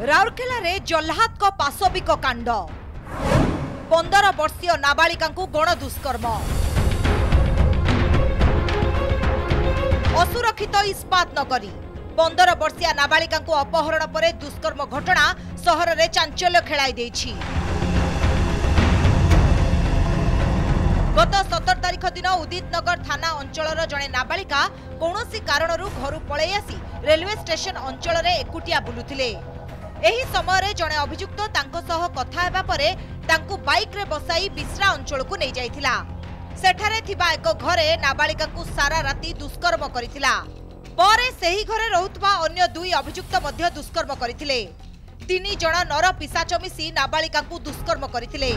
राउरकेला रे जल्लाद को पाशविक कांड 15 वर्षीय नाबालिका गण दुष्कर्म असुरक्षित इस्पात नगरी 15 वर्षीय नाबालिका अपहरण पर दुष्कर्म घटना सहर में चांचल्य खेलाई देछि। गत 17 तारिख दिन उदितनगर थाना अंचल जड़े नाबालिका कौनसी कारणरू घर पलि आसी रेलवे स्टेशन अंचल में एकुटिया बुलुथिले। एही समय जड़े अभियुक्त तांको सह कथा हेबा परे तांको बाइक रे बसाई बिस्रा अंचल को नहीं जाइथिला। सेठारे थिबा एक घरे नाबालिका को सारा राति दुष्कर्म करिथिला। परे सेही घरे रहुतबा अन्य दुई अभियुक्त मध्य दुष्कर्म करिथिले। 3 जण नर पिशाच मिसी नाबालिका को दुष्कर्म करिथिले।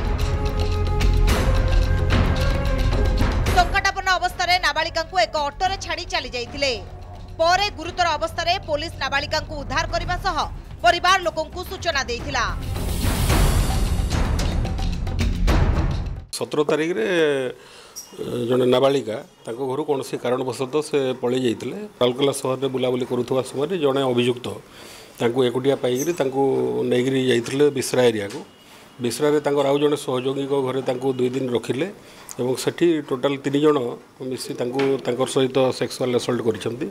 संकटापन्न अवस्था नाबालिका को एक ऑटो रे छाड़ी चली जाइथिले। परे गुरुतर अवस्था पुलिस नाबालिका को उद्धार करने सह परिवार लोकों को सूचना देइथिला। 17 तारिख रे जन नाबालिका घर कौन से कारणवशत से पलि जाते राउरकेला सहर में बुलाबुली करुवा समय जड़े अभियुक्त एकुटिया पाइक नहीं जाते बिस्रा एरिया को। बिस्रा आउ जड़े सहयोगी घरे 2 दिन रखिले एवं सेठी टोटाल 3 जण मिसी सहित सेक्सुअल असल्ट करिसेंती।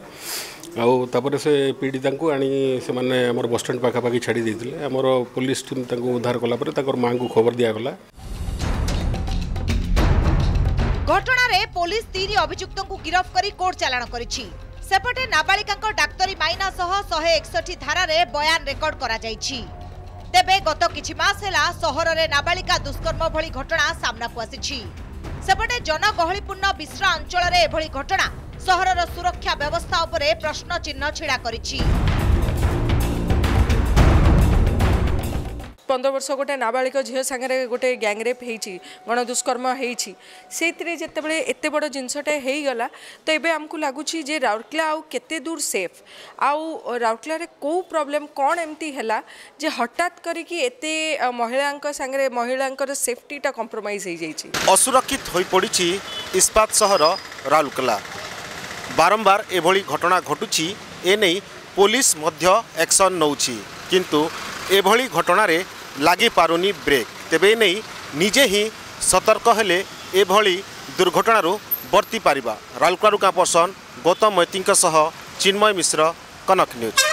आउे से पीड़िता को आनी से आमर बस स्टैंड पाखापाखि छाड़ी देते आमर पुलिस टीम उद्धार कलापर माँ को खबर दिगला। घटना रे पुलिस 3 अभियुक्त को गिरफ्त करी कोर्ट चालाण करिछि। सेपटे नाबालिका डाक्तरी माइना सह 161 धारा रे बयान रेकर्ड करा जाइछि। तेबे गत किछि मास हेला सहर रे नाबालिका दुष्कर्म भली घटना सामना को आसिछि। सेपटे जनगहलीपूर्ण बिस्रा अंचल रे एभली घटना सहरर सुरक्षा व्यवस्था उपरे प्रश्न चिन्ह छिड़ा करिछि। 15 वर्ष गोटे नाबालिका झील सांगे गोटे गैंगरेप होती गण दुष्कर्म होती जितेबाला एत बड़ जिनसटे हो गला तो ये आमको लगुच राउरकेला आउ केते दूर सेफ आउ राउरकेला रे को प्रॉब्लम कौन एमती है जे हठात करिकी एते महिला सेफ्टीटा कंप्रोमाइज हो जाइए। असुरक्षित हो पड़ी इस्पात सहर राउरकेला बारंबार एभली घटना घटुची एने पुलिस मध्य एक्शन नौची किंतु एभली घटना रे लागी पारुनी ब्रेक। तेबे नहीं निजे ही सतर्क हेले एभली दुर्घटनारू बर्ती पारिबा। राउरकेला पर्सन गौतम मैती चिन्मय मिश्र, कनक न्यूज।